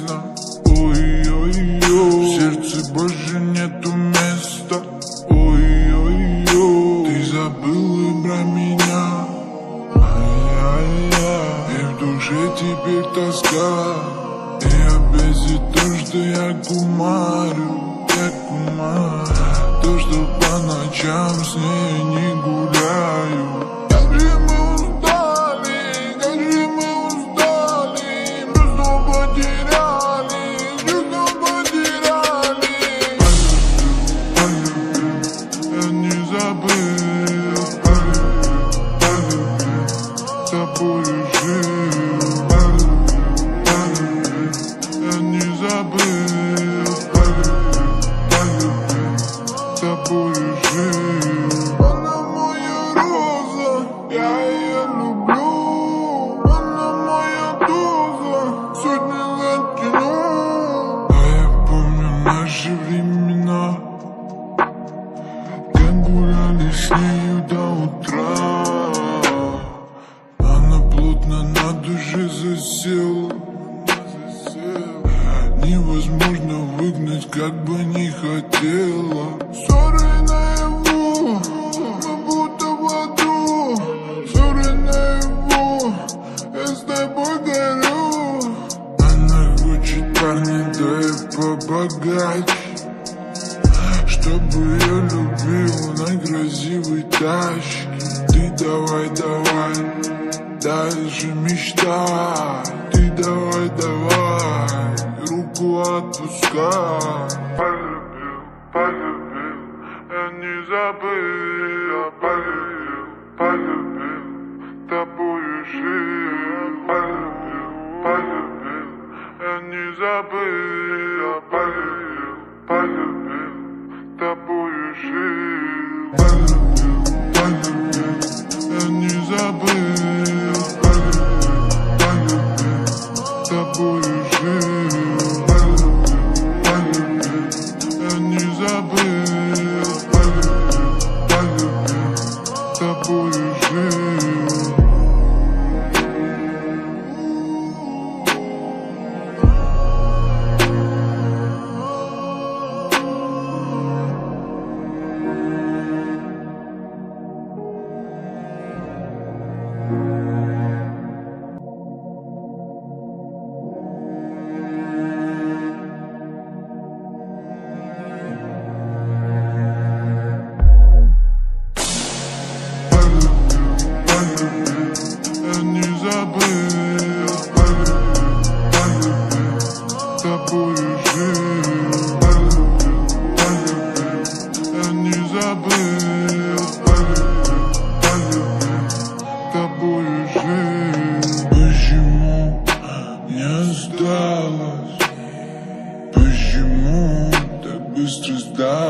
честно. Ой-ой-ой, в сердце больше нету места. Ой-ой-ой, ты забыл про меня. Ай-яй-яй, и в душе теперь тоска. И опять за то, что я кумарю. То, что по ночам с ней не гуляю. Как же мы устали, чувство потеряли. Полюбил, я не забыл. Полюбил, с тобою жил. Полюбил, я не забыл. С тобою жил. Она моя роза, я ее люблю. Она моя доза, сотни затяну. А я помню наши времена, как гуляли с нею до утра. Она плотно на душе засела. Невозможно выгнать, как бы не хотела. Ссоры наяву, мы будто в аду. Ссоры наяву, я с тобой горю. Она хочет парня, да и побогаче, чтобы я любил на красивой тачке. Ты давай, дальше мечтай. Ты давай, руку отпускай. Полюбил, я не забыл. Полюбил, тобою жил. Полюбил, я не забыл. Полюбил, тобою жил. Полюбил, я не забыл. Полюбил, тобою жил. Полюбил, я не забыл. Полюбил, тобою жил. Я не забыл. Полюбил, с тобою жил. Полюбил, я не забыл. Полюбил, с тобою жил. Почему не осталось? Почему так быстро сдалось?